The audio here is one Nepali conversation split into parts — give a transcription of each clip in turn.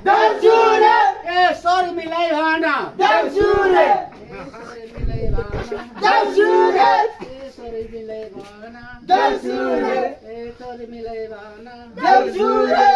देउसुरे ए सर मिलाई भन देउसुरे मिलाई भन देउसुरे ए सर मिलाई भन देउसुरे ए सर मिलाई भन देउसुरे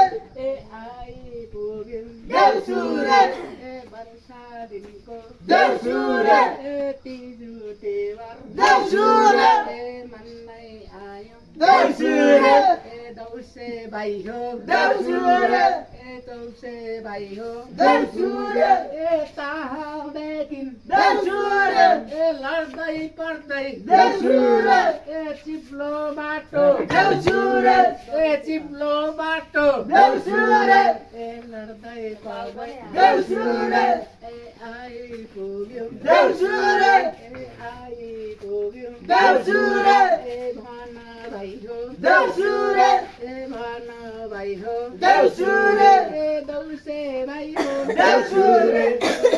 ए आई पुग्यो देउसुरे ए वर्षा दिनको देउसुरे ए तिजु टेवर देउसुरे ए मन्नै आयो देउसुरे ए दौसे भाइ हो देउसुरे ए दौसे भाइ हो देउसुरे ए ताहादेखि देउसुरे ए लड्दै पर्दै देउसुरे ए चिप्लो बाटो देउसुरे ए चिप्लो बाटो देउसुरे ए लड्दै पर्दै देउसुरे ए आइपुग्यो देउसुरे ए आइपुग्यो देउसुरे ए भन भाइ हो देउसुरे ए भन भाइ हो देउसुरे ए दौसे भाइ हो देउसुरे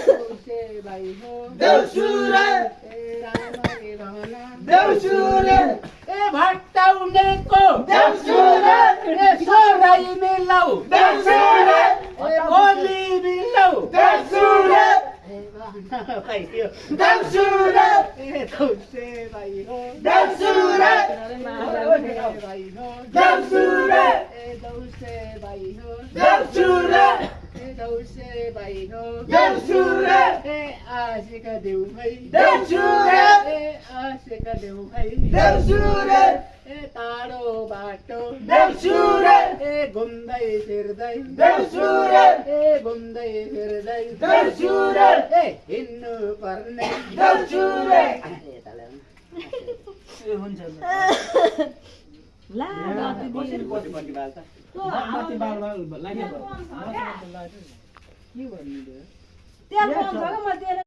दौसे भाइ हो देउसुरे ए रामले भन देउसुरे ए भट्टाउनेको देउसुरे ए सोराइ मिलाउ देउसुरे ए भोलि मिलाउ देउसुरे ए भन भाइ हो देउसुरे ए दौसे भाइ हो देउसुरे दौसे भाइ हो देउसुरे ए दौसे भाइ हो देउसुरे ए दौसे भाइ हो देउसुरे ए आशिका देउ भाइ देउसुरे ए आशिका देउ भाइ देउसुरे ए टाढो बाटो देउसुरे ए घुम्दै फिर्दै देउसुरे ए घुम्दै फिर्दै देउसुरे ए हिँड्नु पर्ने देउसुरे ला कसरी पट्टि बाल्छ माथि बाल्न लाग्यो के भन्नु तेल पाउँछ म तेल